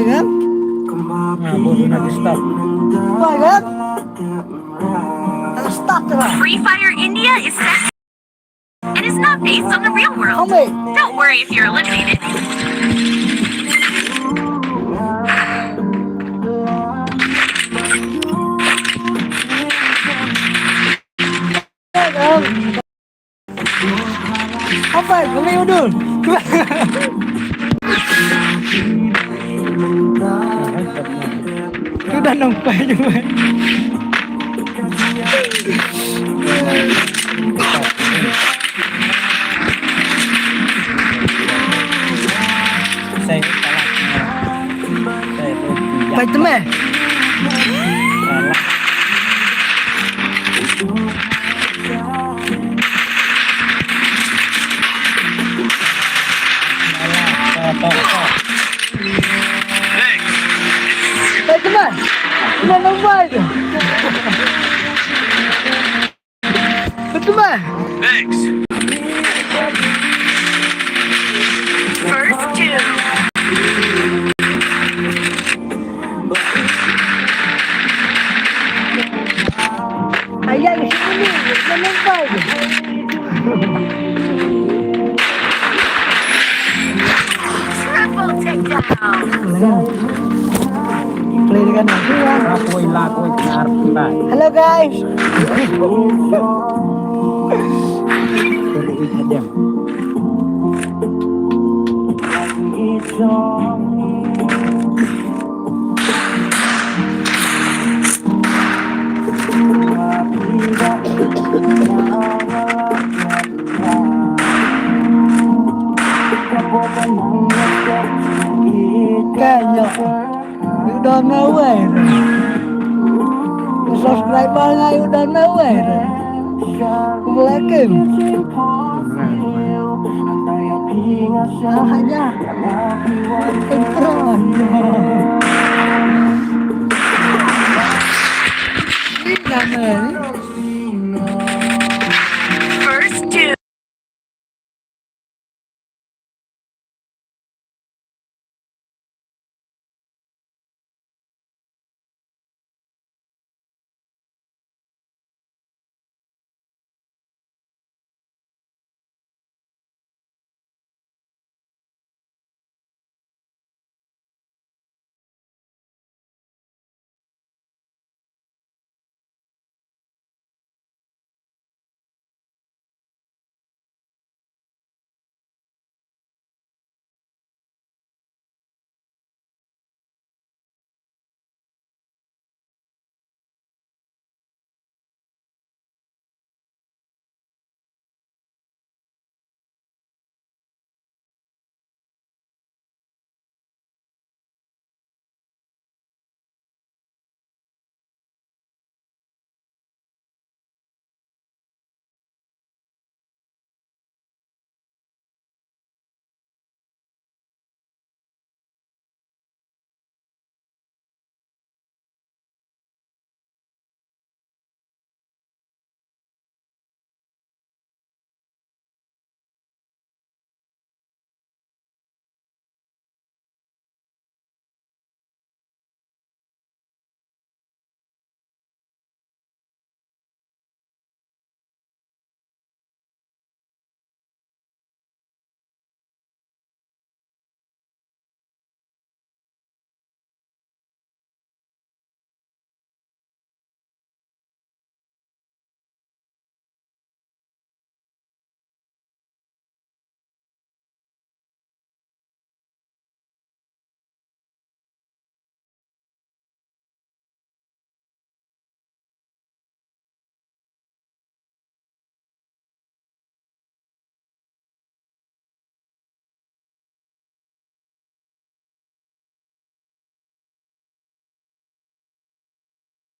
kan? Nah, baru nanti stop. Wah kan? Harus start lah. Free Fire India is set. It is not based on the real world. Homie. Don't worry if you're eliminated. Wah kan? Apa? Kami udul. Udah nampak juga. Saya salah. Saya itu Baik teman. salah. Baik teman. Udah nampak itu. Betul teman. First two. Ayah di sini. Udah nampak itu. Triple takedown. Play dengan aku ya. Lakoi kenarap kita. Halo guys. Terus aja. Kayaknya udah nowhere. Subscribernya udah nowhere. Kebelakan. Hanya intro. First two.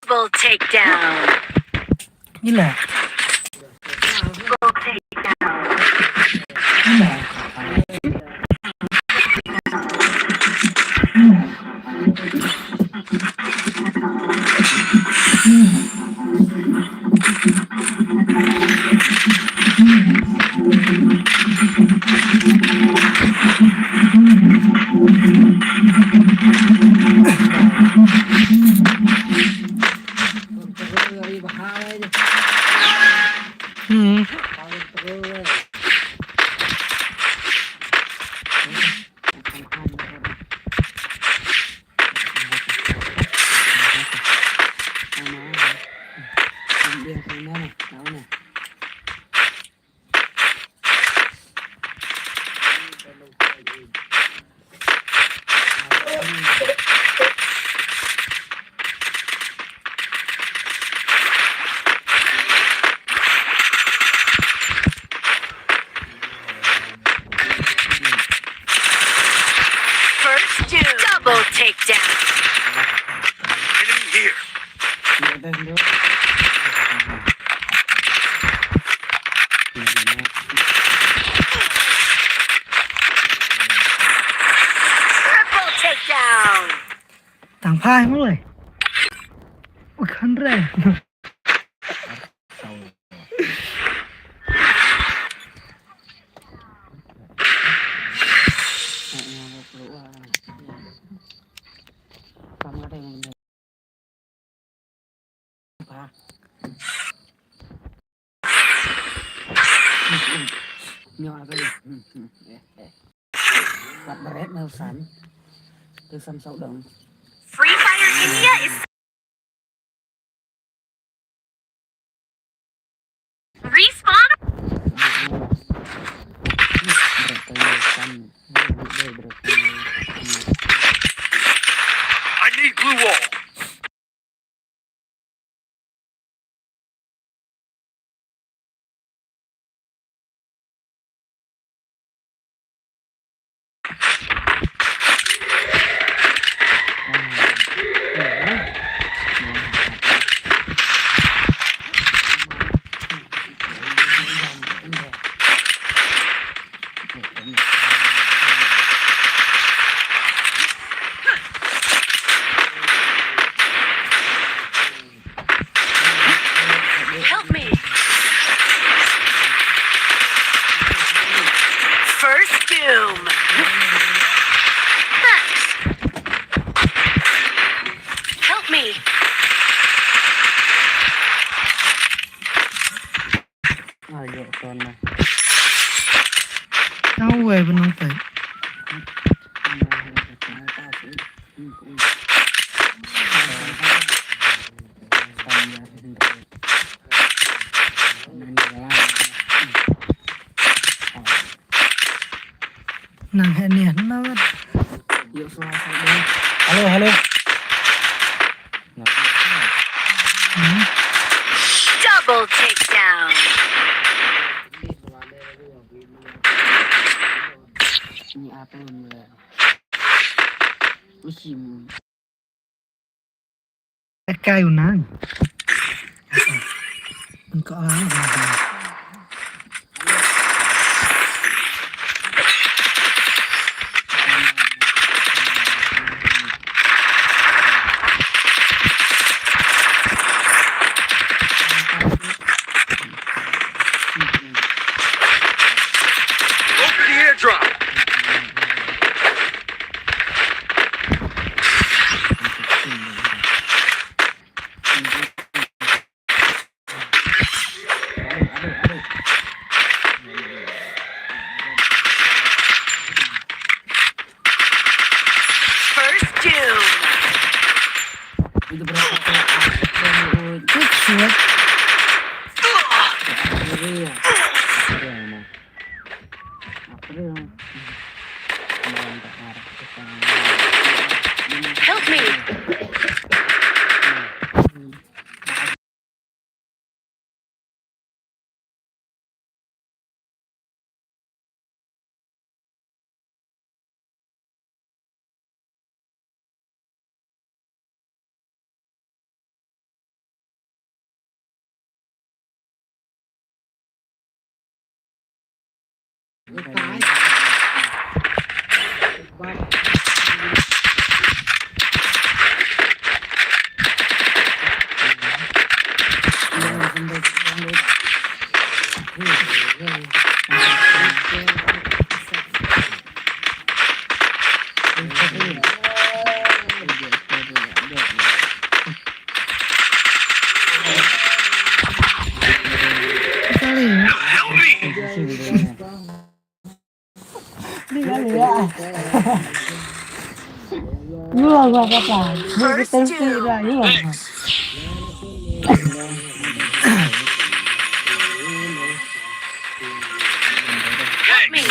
Triple takedown. Gila. Triple takedown. Gila. Double takedown. Enemy here. Ada bro. Triple takedown. ต่างพายมั้งเลยโอ้ยขั้นแรก Sama ada yang apa? Nhiều là cái Bạn red màu sắn từ sân sâu đồng. Free Fire India is respawn. I need glue wall. Help me. First doom. Thanks. Help me. Ayo sana. เอาเว้ยเป็นน้องเต๋อ นางแฮเนียนมาก Halo, halo. Double takedown. Ini apa ini? Musim. ใกล้ๆอยู่นั่นมันก็อะไรมาดู Go for the airdrop. First doom. Itu berapa? ทุกเสือ Help me. kali ya Help me. ini kali ya lu apa apa lu kita tidak lu apa Help me.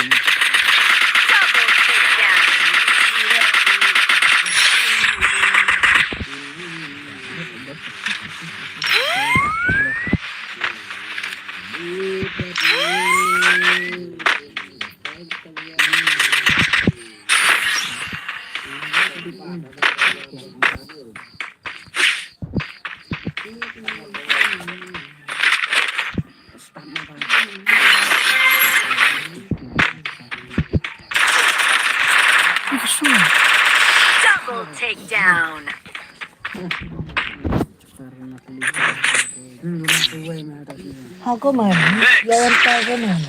Double takedown. Double takedown. Ako man, lawan pa ako man.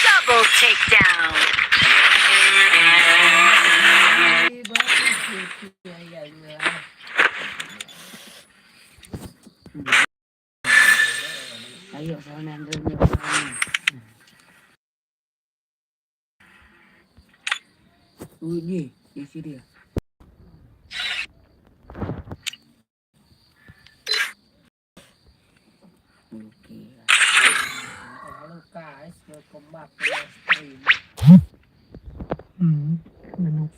Double takedown. Ayo sana Uji, isi dia. Oke. Halo guys, welcome back to my stream.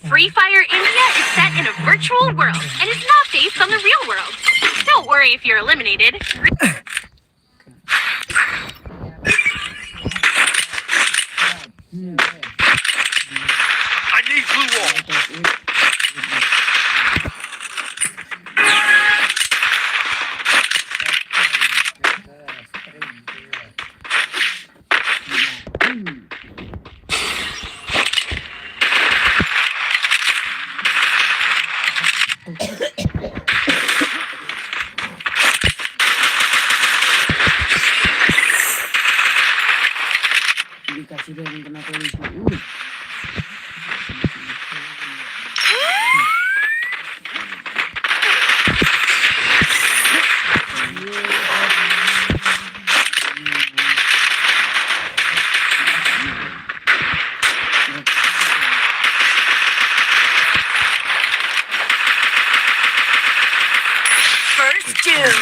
Free Fire India is set in a virtual world and is not based on the real world. Don't worry if you're eliminated. I need blue wall. Dikasih dia yang kena polisi. First doom.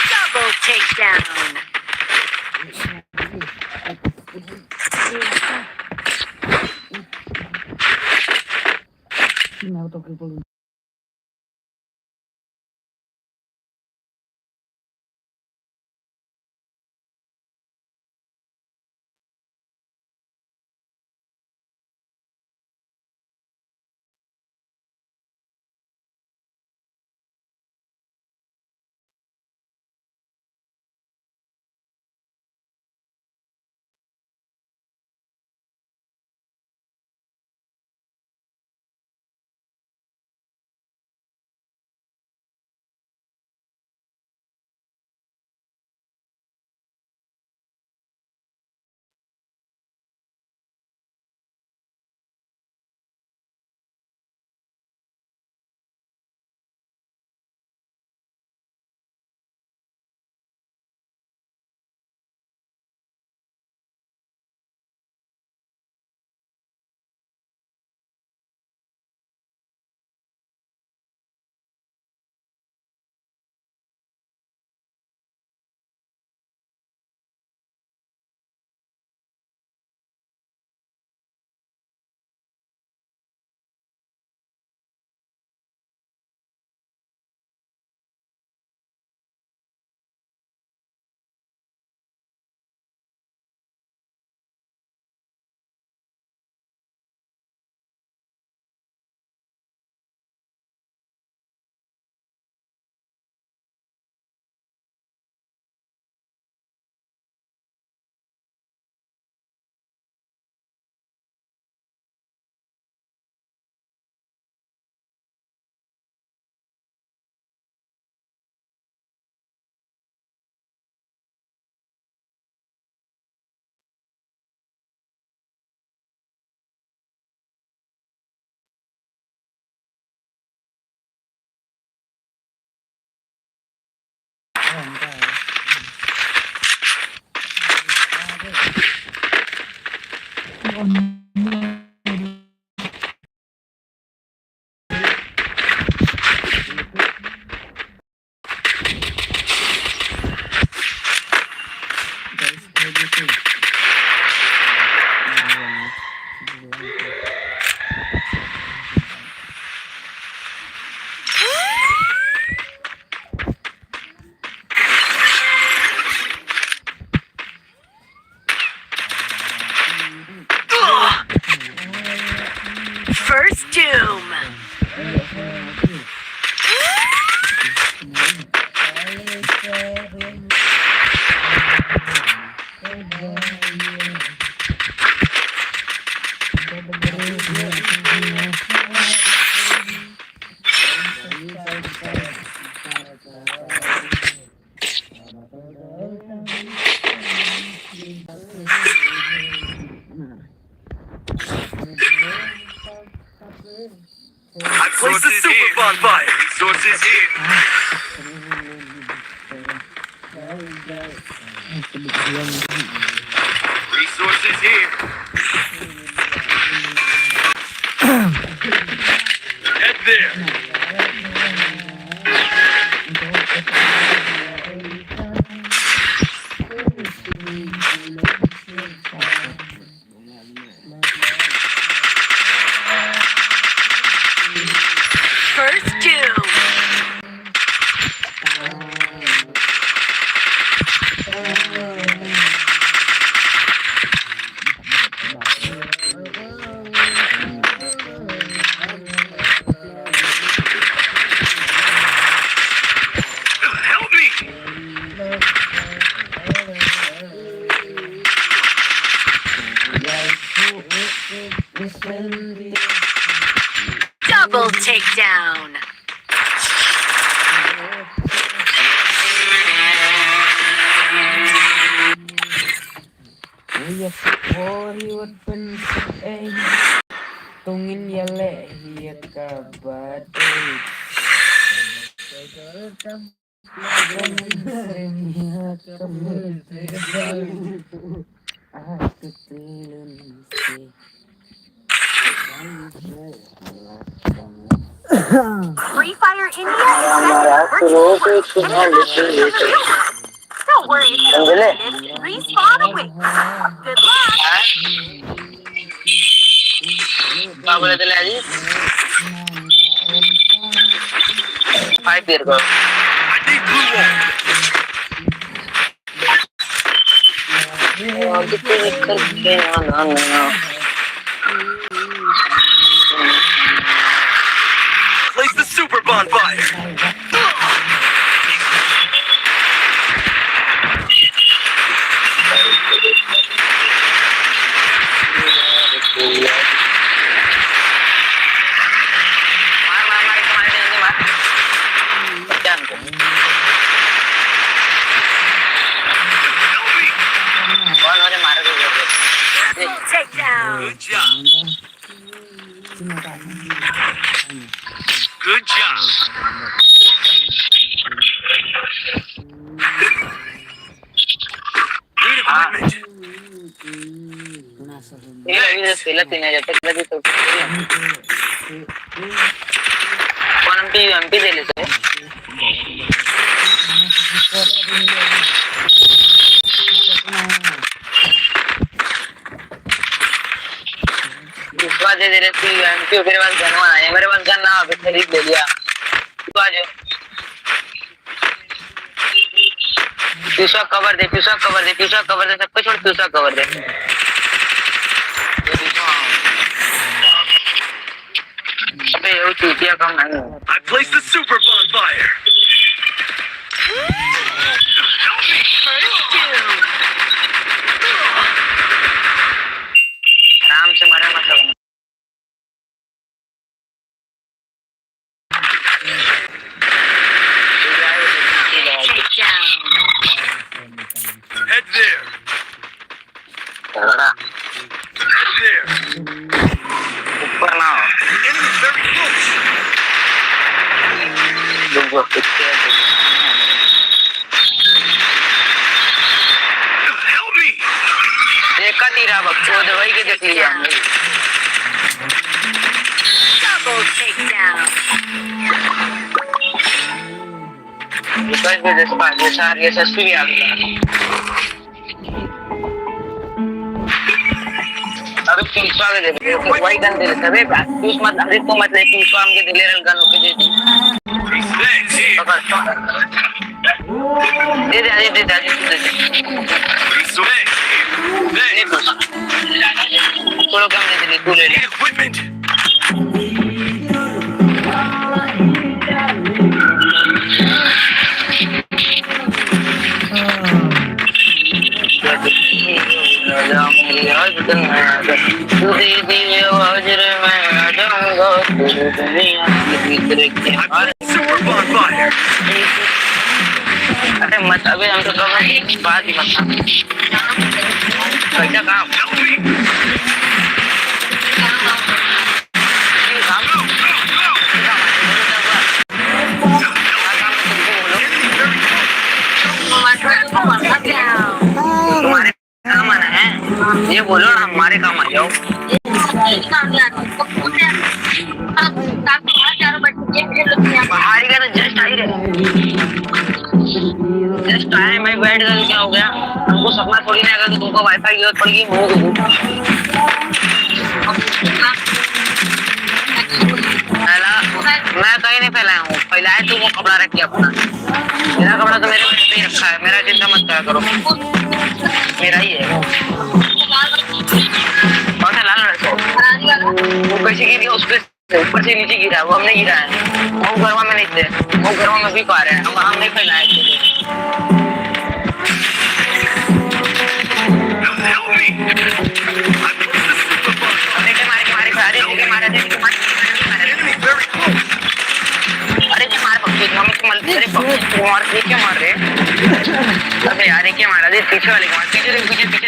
Double takedown. Ini auto kill polisi. First doom. I placed the super bonfire. Resources here. Resources here. Head there. First doom. Help me. Double takedown. Tungin ya le hiya kabat Free Fire India is set in a virtual world, and it's not safe from the real world. Don't worry if you're eliminated. Respawn awaits. Good luck. क्या बोले थे लाजी 5 year को I need glue wall. कितने निकल के ना Place the super bonfire. जान को Help me. कौन वाले मारे को Takedown. Good job. Good job. Need equipment. ये अभी पहला 3000 तक लगी तो कौन एमपी दे लेते इसका दे रहे थे एमपी मेरे पास गन है मेरे पास गन ना अभी खरीद ले लिया तू आ जा पीछा कवर दे सबको छोड़ पीछा कवर दे अबे ये चूतिया कम नहीं I placed the super bonfire. First doom. आराम से मरे मत Takedown. Head there. Head there. ऊपर ना Enemy very close. लोगों पीछे Help me. देखा नहीं रहा बच्चों, दवाई के देख लिया हमने। Double takedown. बस में जैसा ये सस्ती भी आ गया। अभी पीछा के दे दे, वही गन दे दे, अबे तू मत अरे तू मत ले, पीछा हमके दे ले रहा गन के दे दी। दे दे नहीं कुछ थोड़ा कम दे दे, तू ले ले। अरे मत अबे हम तो बात ही मत कैसा काम तुम्हारे काम आना है, ये बोलो ना हमारे काम आ जाओ। पहाड़ी का तो जस्ट आई रहे, जस्ट आए मैं बैठ गया, क्या हो गया हमको सपना थोड़ी ना, अगर तुमको वाईफाई की जरूरत पड़ेगी मैं कहीं नहीं फैलाया हूँ, फैलाए तो वो कपड़ा रखिए अपना, मेरा कपड़ा तो मेरे पे ही रखा है, मेरा चिंता मत करा करो, मेरा ही है। और लाल वो कैसे गिर गया, उसके ऊपर से नीचे गिरा, वो हमने गिरा है, वो घरवा में नहीं थे, वो घरवा में भी पा रहे हैं, हम नहीं फैलाए थे। मार रहे अबे यार क्या मारा दे, पीछे वाले मार, पीछे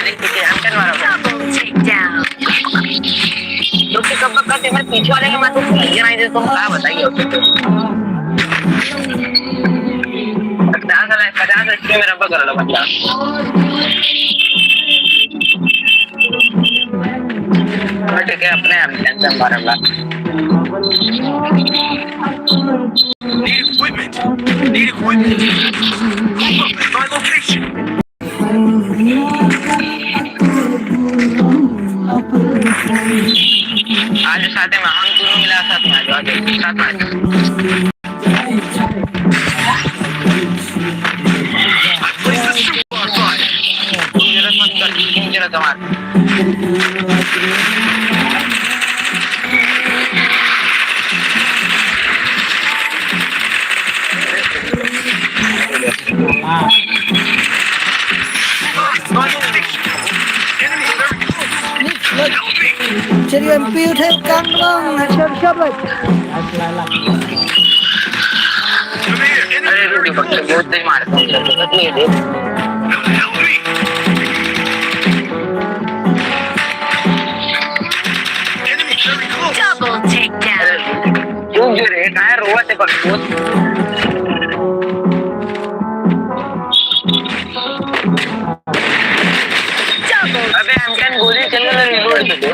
देख पीछे हम क्या मारा तो कब करते मैं पीछे वाले के मार तो नहीं दे, तुम क्या बताइए 50 इसके में रब्बा कर लो बच्चा। ठीक है अपने हम टेंशन मारेगा। Need equipment. My location. आज साथ में हम दोनों मिला साथ में आ जाओ, साथ में जरूरत मत कर, जरूरत हमारे Jadi MP udah kambang, siapa? अरे रुक बच्चे बहुत तेज मारते हैं, तो ये देख Double takedown. क्यों जो रे कहाँ रोवा से कर अबे हम क्या गोली चल रहा है, रिलोड कर दो।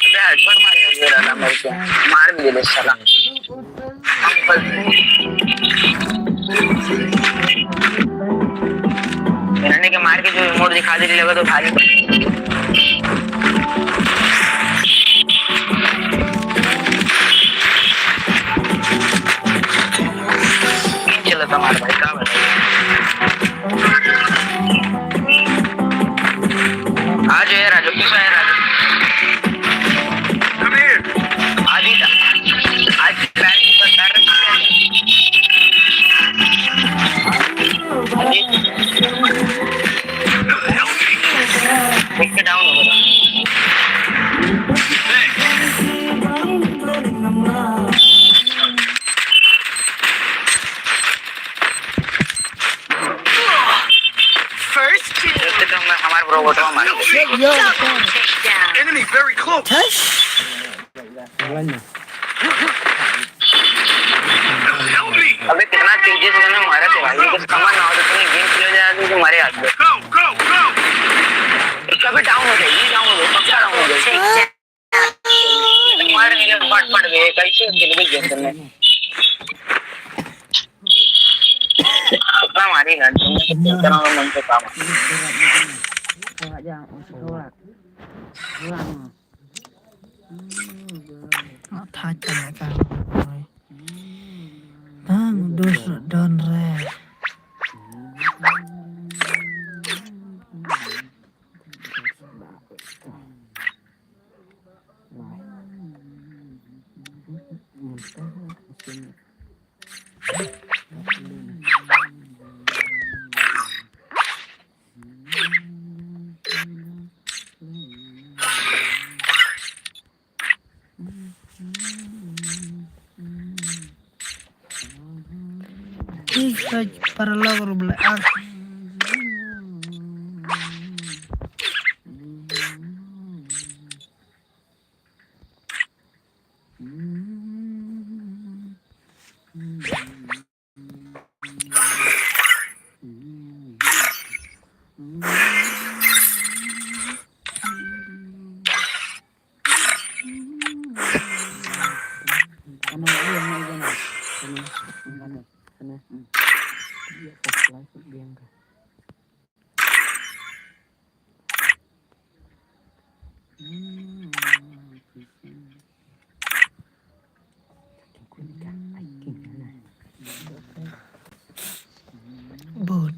अबे हेडशॉट मारे ये रहा मर गया, मार भी दे साला। हम बस मैंने के मार के जो रिमोट दिखा दे लगा तो भारी चलो तुम्हारे भाई का बताइए। आज है राजू, किसका है राजू? आज ही था, आज प्लान कर रहे हैं डाउन हो गया। हमारे रोबोट हमारे Enemy very close. अबे कितना तेजी से मारा तो भाई, कुछ कमा ना हो तो तुम्हें गेम खेला जाए तो तुम्हारे हाथ में sih gini begini temen. Lama hari kan, sekarang ngomong ke kamu. Kalau aja sholat. Pulang. Thả trả cả rồi. Đôi đơn ra. Ini para lagu belakang. Bột.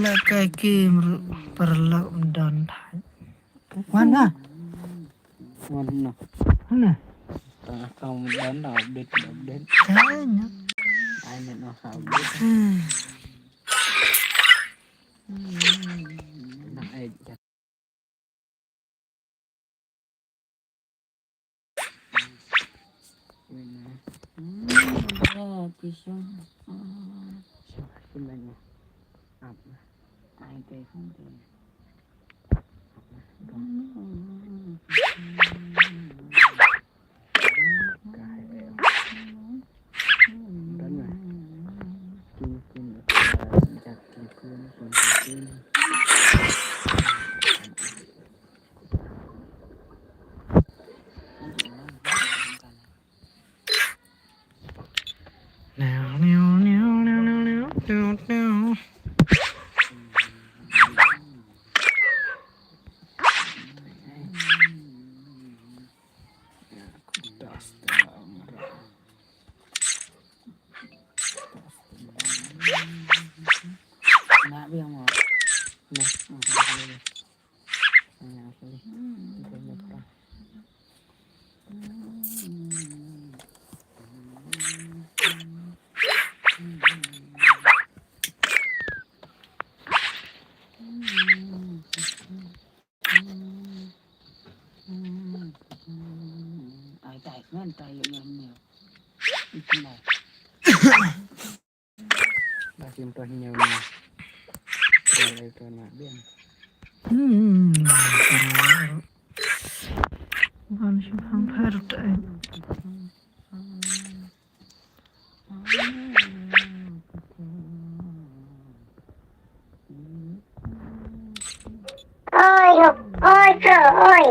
Là cái kim perlu dan thai. Mana? Mana? Mana? Kamu dan update. Kayaknya. Ada no update. Nah, aja. Pisau. Sebenarnya apa? Ada something. Bukan sih hampir Ôi, ôi trời ơi.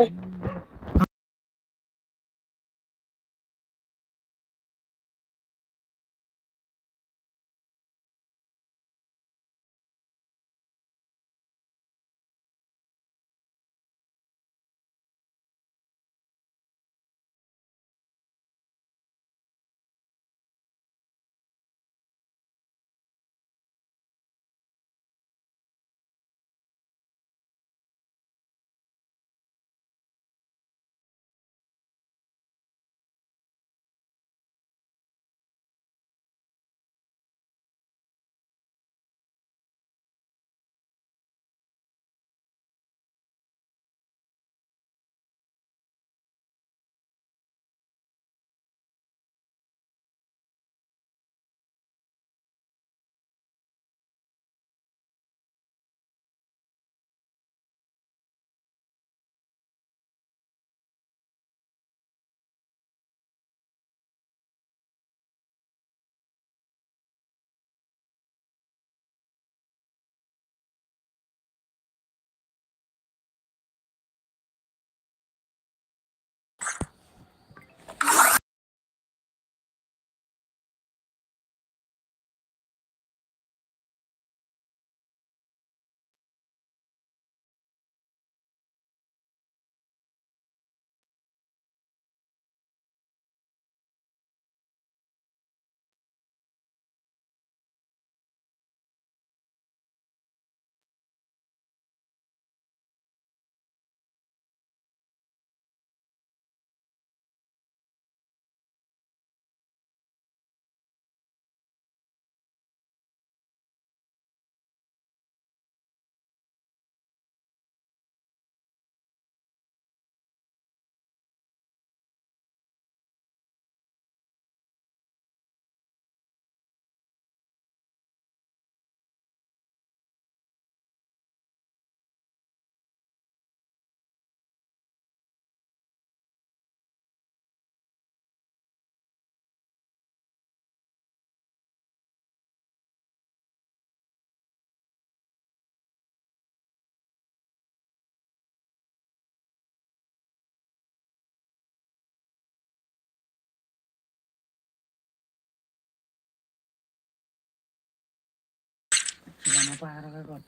Gimana parah kok?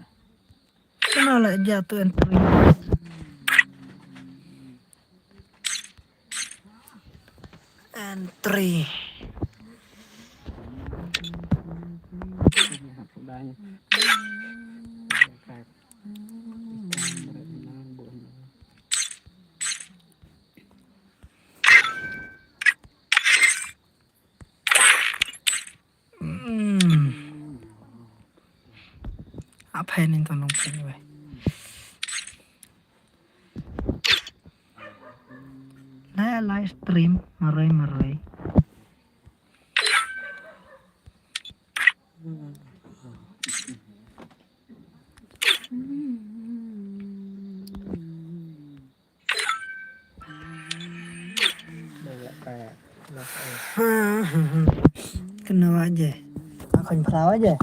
Kenapa jatuh entry? Entry. Sudahnya. Apa ini tolong sini weh? Live stream marai. Kayak Kenapa aja? Aku perawa aja.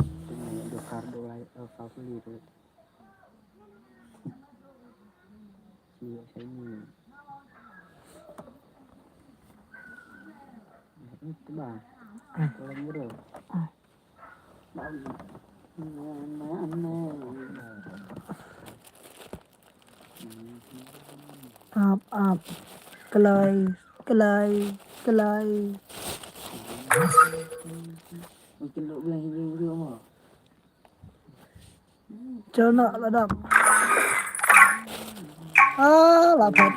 do kardo lah favorito. Iya, saya ini. Itu bang. Kalau bro. Up. Kelai. Mungkin lu bilang hijau mah. Coba ladang. Lapar.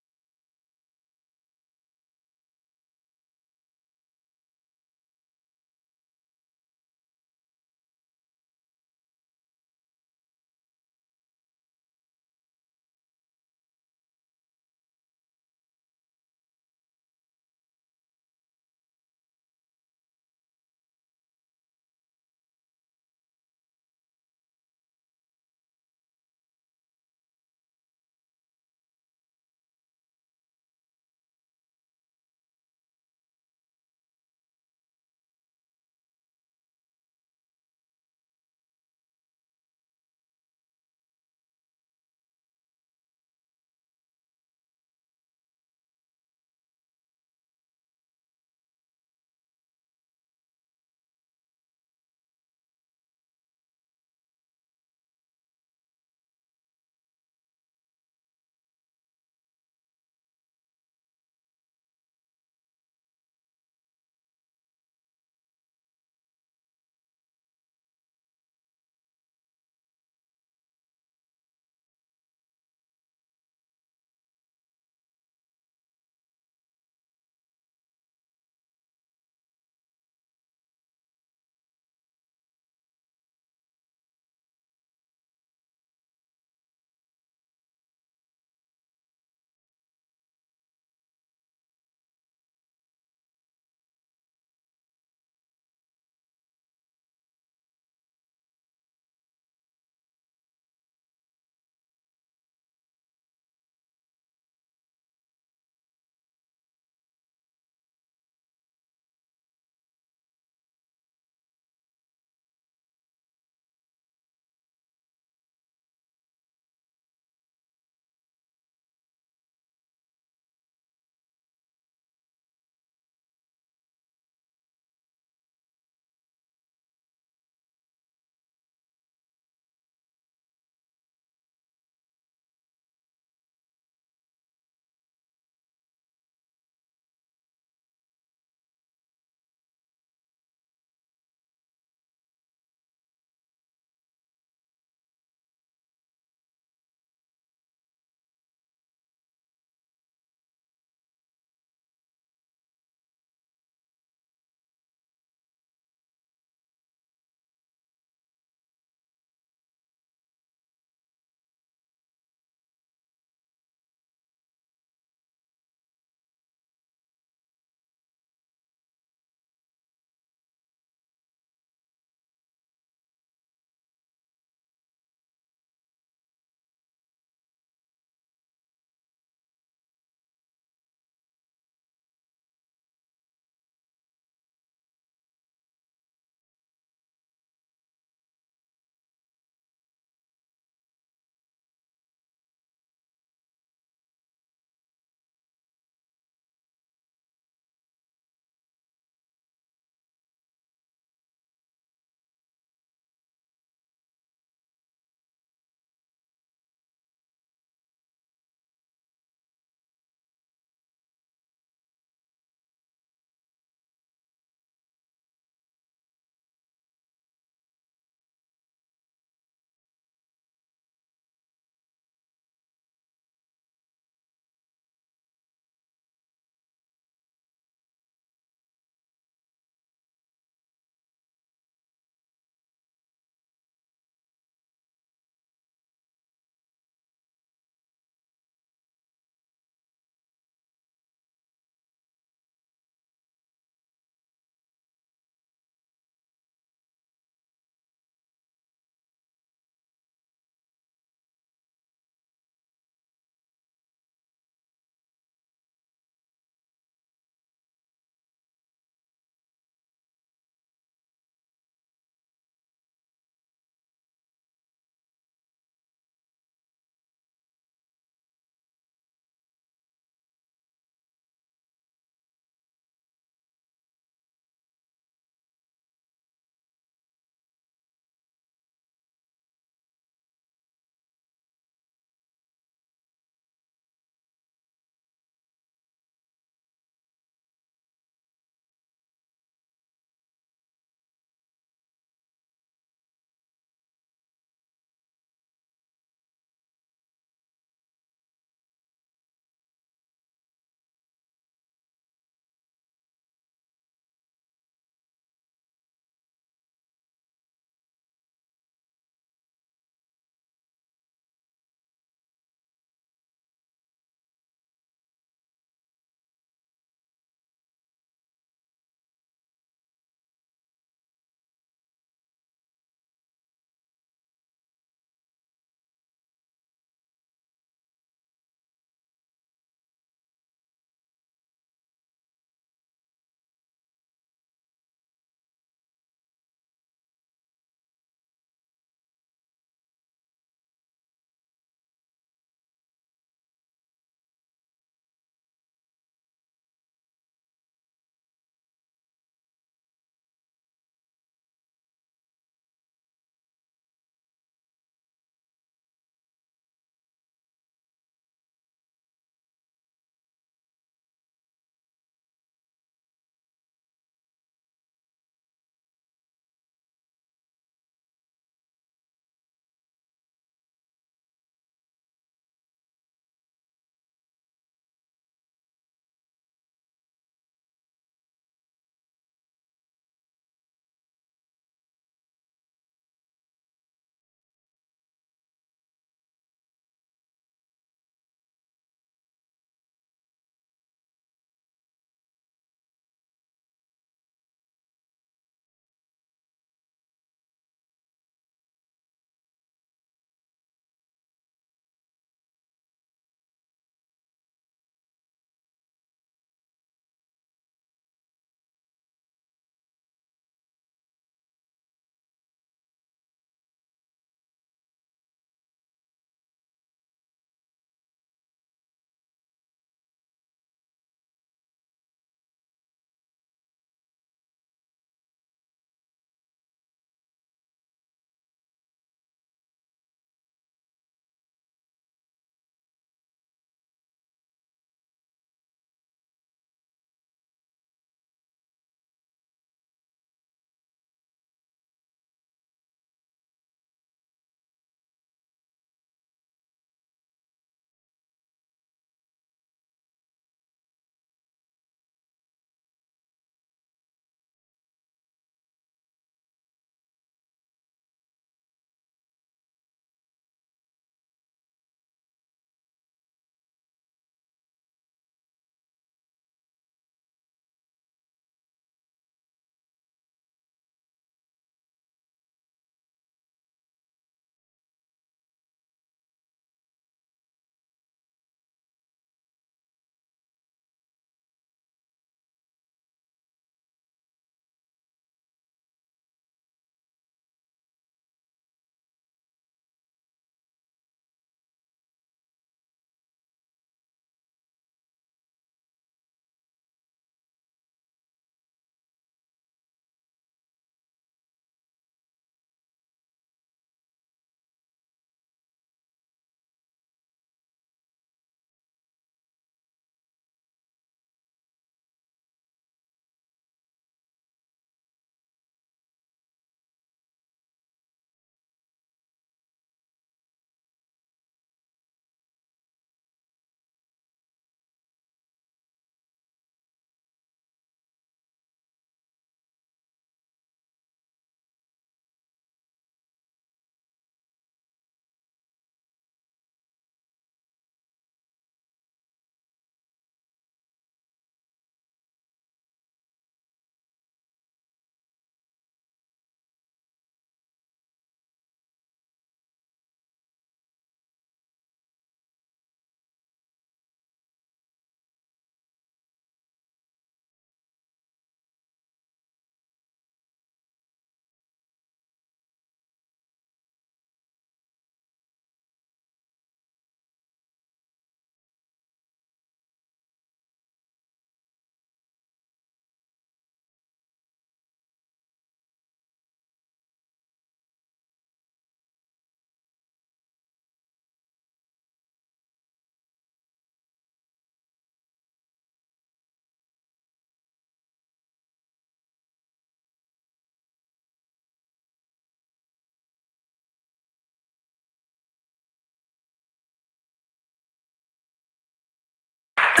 I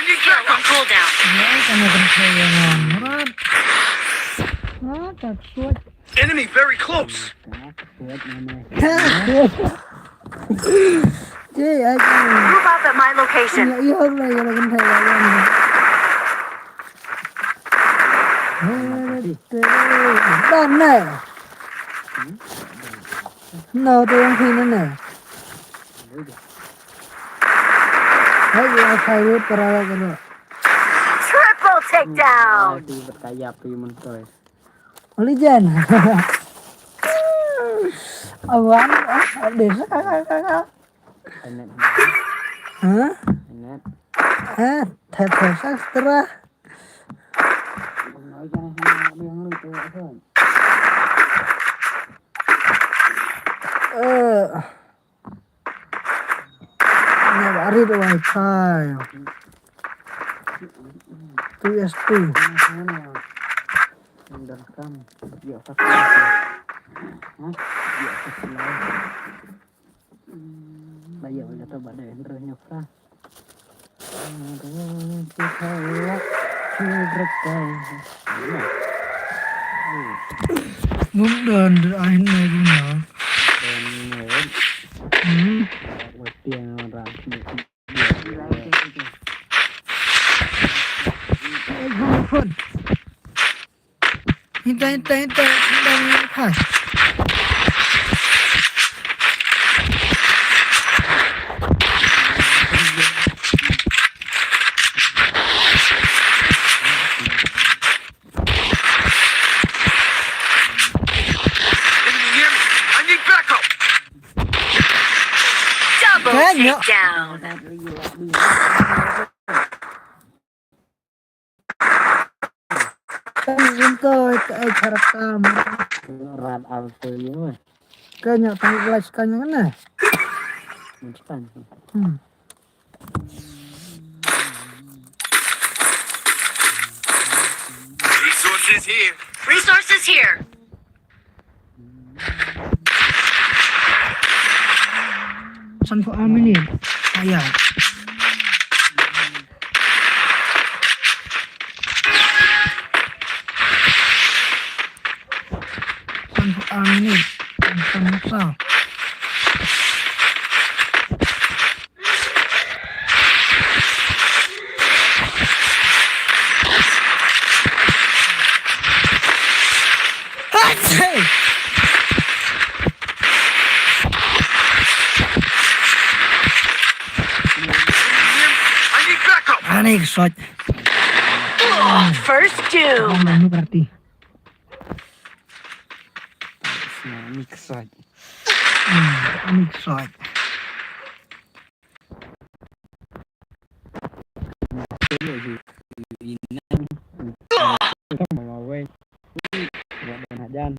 need backup. Cooldown. Ya, kamu kerja yang berat. Ah, tak suat. Enemy very close. Cik, aku. Move out at my location. Iya, lah, ya, kan saya yang. Đàn này. Nào tôi đang khi này. Hãy subscribe cho kênh Ghiền Mì Gõ để không bỏ lỡ những video hấp dẫn. Triple takedown. Di berkaya pimun toy. Legend. Awan, desa kakak. Enet. Hah? Enet. Thật sastra. Nói cho nó biếng lui tôi hơn. Này bari do wifi. 2S2. Udah kan. Dia pakai. Hah? Dia pakai. Bây giờ là tôi bật đèn rồi nhập ra. Muốn đền được ai này cũng nhỏ. Buat tiền ra. Phun. Hintay. Phải. Enemy near me. I need backup. Double Thế nhở? takedown. Kan tôi cái character Rat alto ini. kayaknya tanggal kelas kanya mana? Instan. Resources here. Resources here. Sanfo amin nih. Ayah. Sanfo amin nih. Sanfo. Hey! I need backup. Aneh shot. First doom. Ano berarti? Mix aja. Aneh shot. Mau gue. Buat dan hajan.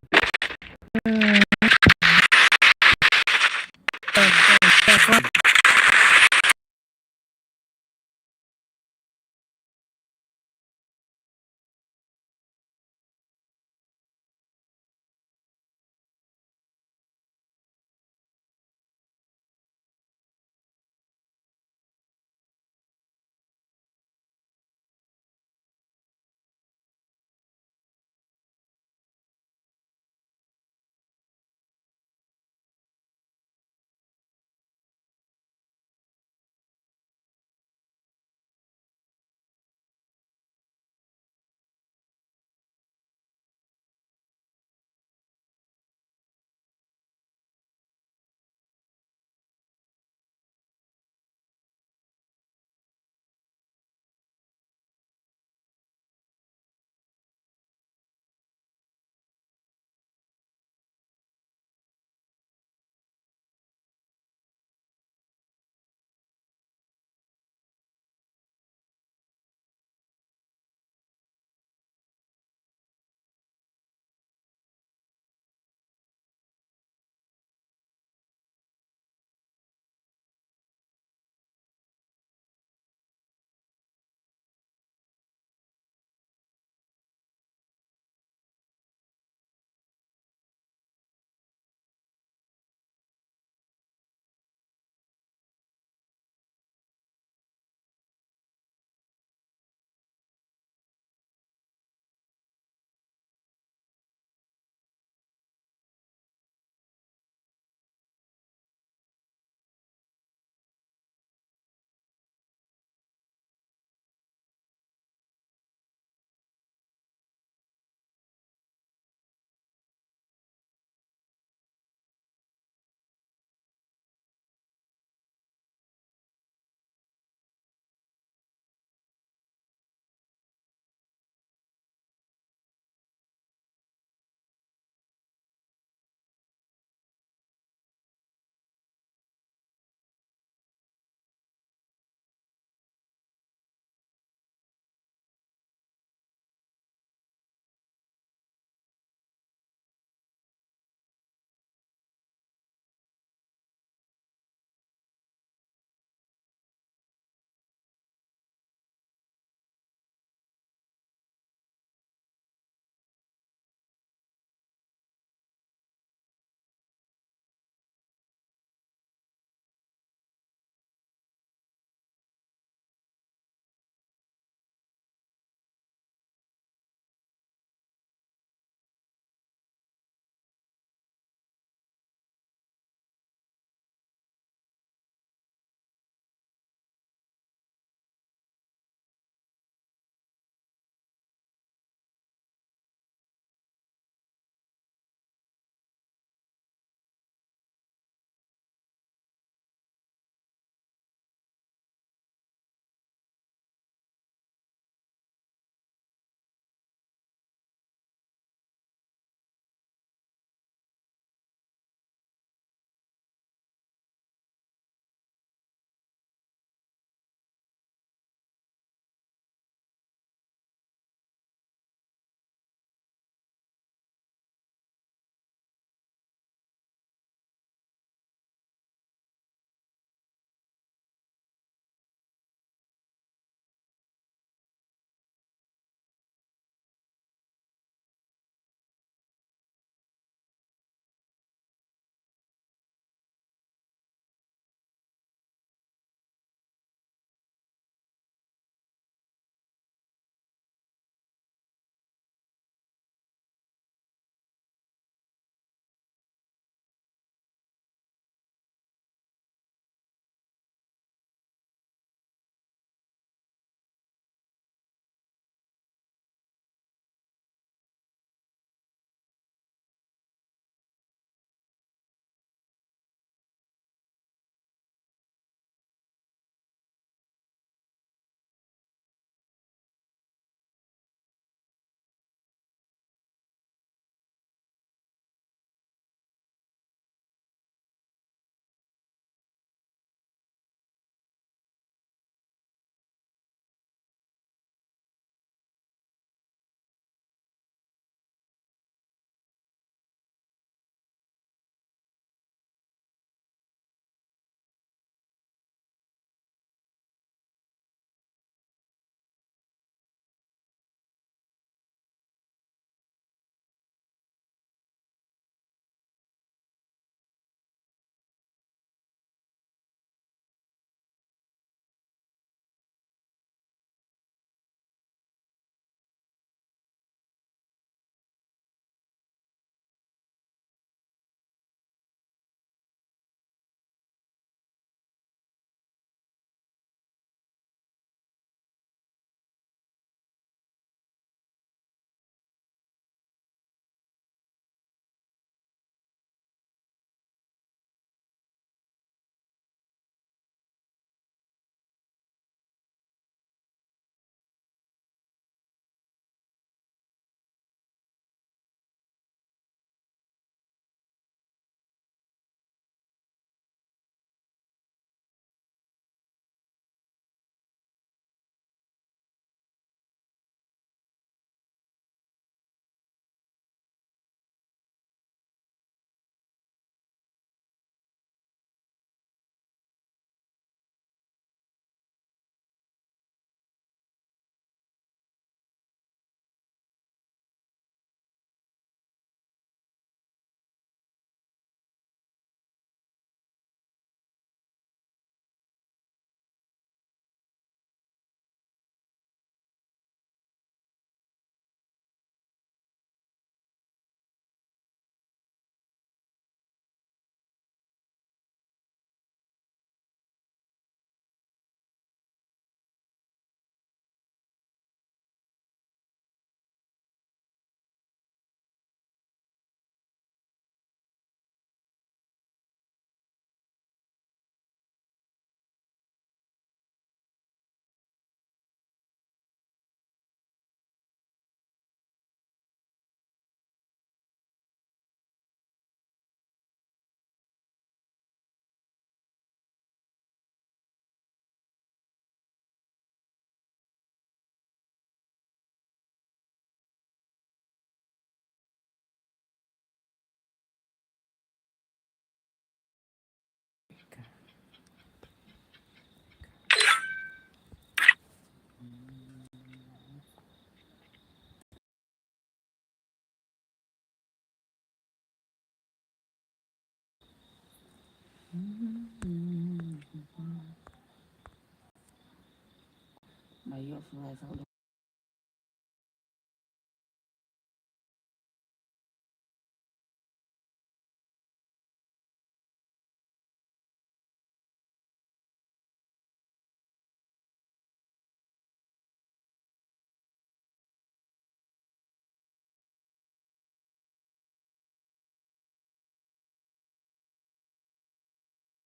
sungai